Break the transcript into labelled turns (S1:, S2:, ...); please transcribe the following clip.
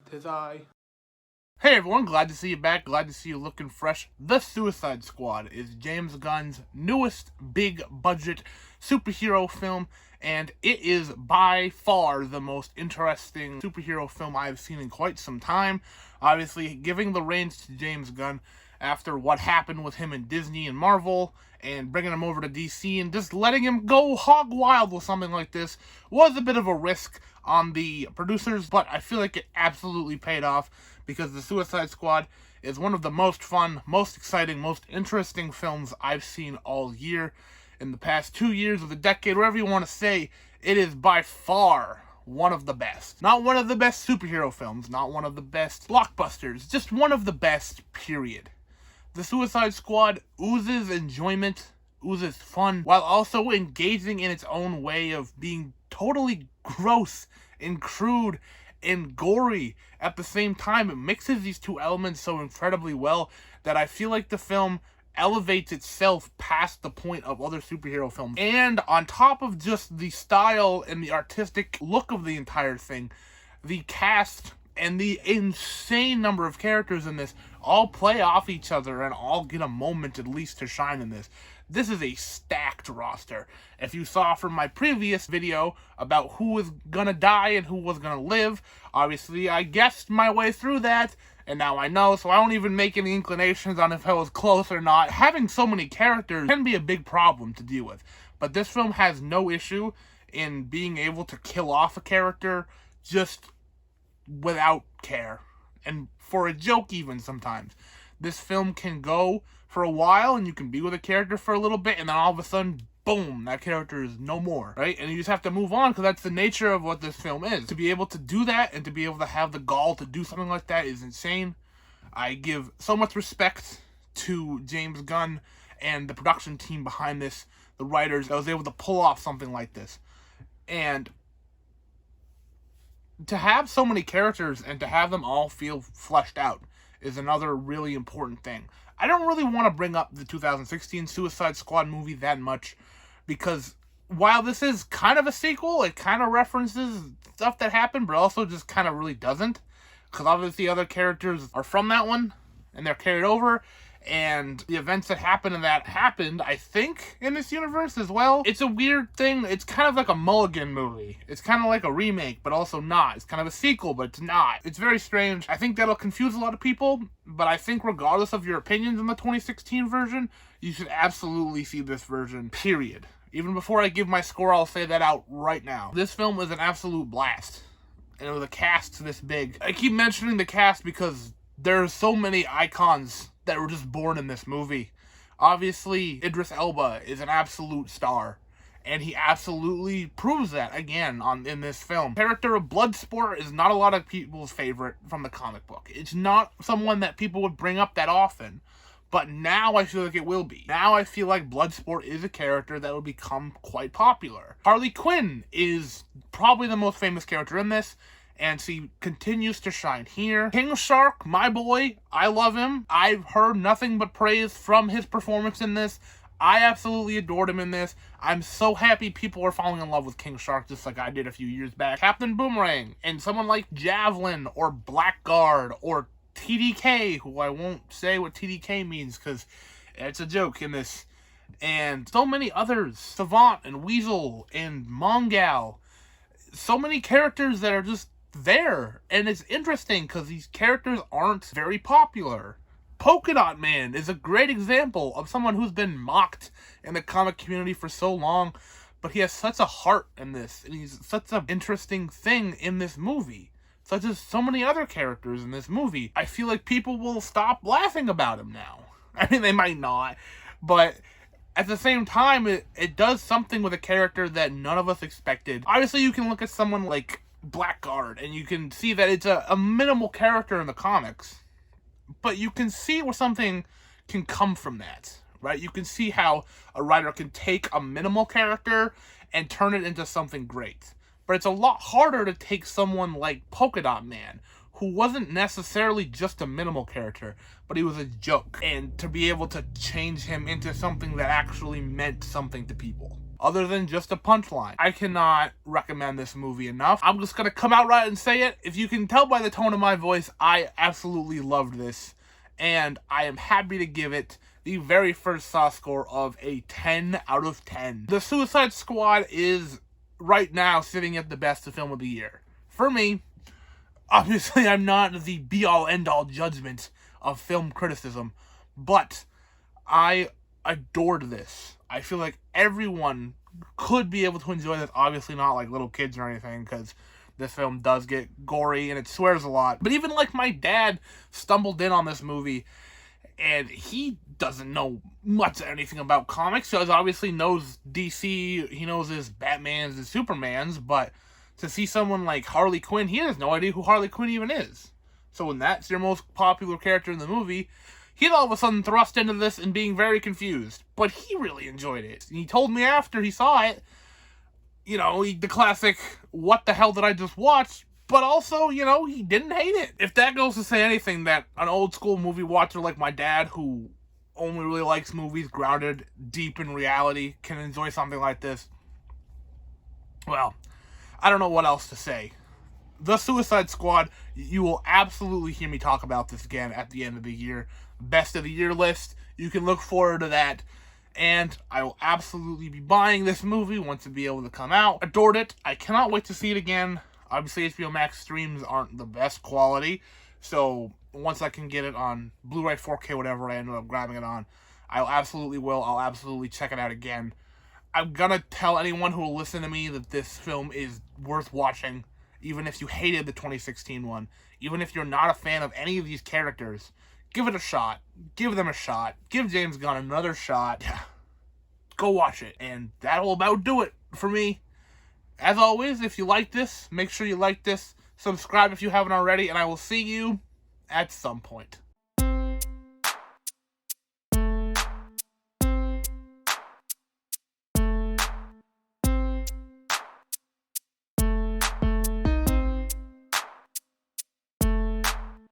S1: 'Tis I. Hey everyone, glad to see you back, glad to see you looking fresh. The Suicide Squad is James Gunn's newest big budget superhero film, and it is by far the most interesting superhero film I've seen in quite some time. Obviously, giving the reins to James Gunn after what happened with him in Disney and Marvel, and bringing him over to DC and just letting him go hog wild with something like this was a bit of a risk on the producers, but I feel like it absolutely paid off because The Suicide Squad is one of the most fun, most exciting, most interesting films I've seen all year. In the past 2 years of the decade, whatever you want to say, it is by far one of the best. Not one of the best superhero films, not one of the best blockbusters, just one of the best, period. The Suicide Squad oozes enjoyment, oozes fun, while also engaging in its own way of being totally gross and crude and gory at the same time. It mixes these two elements so incredibly well that I feel like the film elevates itself past the point of other superhero films. And on top of just the style and the artistic look of the entire thing, the cast and the insane number of characters in this all play off each other and all get a moment at least to shine in this. This is a stacked roster. If you saw from my previous video about who was gonna die and who was gonna live, obviously I guessed my way through that, and now I know, so I don't even make any inclinations on if I was close or not. Having so many characters can be a big problem to deal with, but this film has no issue in being able to kill off a character just without care, and for a joke even sometimes. This film can go for a while and you can be with a character for a little bit and then all of a sudden, boom, that character is no more, right? And you just have to move on because that's the nature of what this film is. To be able to do that and to be able to have the gall to do something like that is insane. I give so much respect to James Gunn and the production team behind this, the writers, that was able to pull off something like this. And to have so many characters and to have them all feel fleshed out is another really important thing. I don't really want to bring up the 2016 Suicide Squad movie that much because while this is kind of a sequel, it kind of references stuff that happened, but also just kind of really doesn't. Because obviously other characters are from that one and they're carried over, and the events that happened in that happened, I think, in this universe as well. It's a weird thing. It's kind of like a Mulligan movie. It's kind of like a remake, but also not. It's kind of a sequel, but it's not. It's very strange. I think that'll confuse a lot of people, but I think regardless of your opinions on the 2016 version, you should absolutely see this version, period. Even before I give my score, I'll say that out right now. This film was an absolute blast, and with a cast this big. I keep mentioning the cast because there's so many icons that were just born in this movie. Obviously, Idris Elba is an absolute star, and he absolutely proves that again in this film. The character of Bloodsport is not a lot of people's favorite from the comic book. It's not someone that people would bring up that often, but now I feel like it will be. Now I feel like Bloodsport is a character that will become quite popular. Harley Quinn is probably the most famous character in this, and she continues to shine here. King Shark, my boy, I love him. I've heard nothing but praise from his performance in this. I absolutely adored him in this. I'm so happy people are falling in love with King Shark just like I did a few years back. Captain Boomerang, and someone like Javelin, or Blackguard, or TDK, who I won't say what TDK means because it's a joke in this. And so many others. Savant, and Weasel, and Mongal. So many characters that are just there, and it's interesting because these characters aren't very popular. Polka Dot Man is a great example of someone who's been mocked in the comic community for so long, but he has such a heart in this, and he's such an interesting thing in this movie, such as so many other characters in this movie. I feel like people will stop laughing about him now. I mean, they might not, but at the same time, it does something with a character that none of us expected. Obviously, you can look at someone like Blackguard, and you can see that it's a minimal character in the comics, but you can see where something can come from that, right? You can see how a writer can take a minimal character and turn it into something great. But it's a lot harder to take someone like Polka Dot Man, who wasn't necessarily just a minimal character, but he was a joke, and to be able to change him into something that actually meant something to people. other than just a punchline. I cannot recommend this movie enough. I'm just gonna come out right and say it. If you can tell by the tone of my voice, I absolutely loved this, and I am happy to give it the very first Saw score of a 10 out of 10. The Suicide Squad is right now sitting at the best film of the year. For me, obviously I'm not the be-all end-all judgment of film criticism, but I adored this. I feel like everyone could be able to enjoy this. Obviously not like little kids or anything, because this film does get gory and it swears a lot. But even like my dad stumbled in on this movie, and he doesn't know much of anything about comics. So he obviously knows DC, he knows his Batmans and Supermans, but to see someone like Harley Quinn, he has no idea who Harley Quinn even is. So when that's your most popular character in the movie, he's all of a sudden thrust into this and being very confused. But he really enjoyed it. And he told me after he saw it, you know, the classic, what the hell did I just watch? But also, you know, he didn't hate it. If that goes to say anything, that an old school movie watcher like my dad, who only really likes movies grounded deep in reality, can enjoy something like this, well, I don't know what else to say. The Suicide Squad, you will absolutely hear me talk about this again at the end of the year. Best of the year list, you can look forward to that. And I will absolutely be buying this movie once it be able to come out. Adored it. I cannot wait to see it again. Obviously, HBO Max streams aren't the best quality, so once I can get it on Blu-ray, 4K, whatever I ended up grabbing it on, I'll absolutely check it out again. I'm gonna tell anyone who will listen to me that this film is worth watching, even if you hated the 2016 one, even if you're not a fan of any of these characters. Give it a shot. Give them a shot. Give James Gunn another shot. Go watch it. And that'll about do it for me. As always, if you like this, make sure you like this. Subscribe if you haven't already. And I will see you at some point.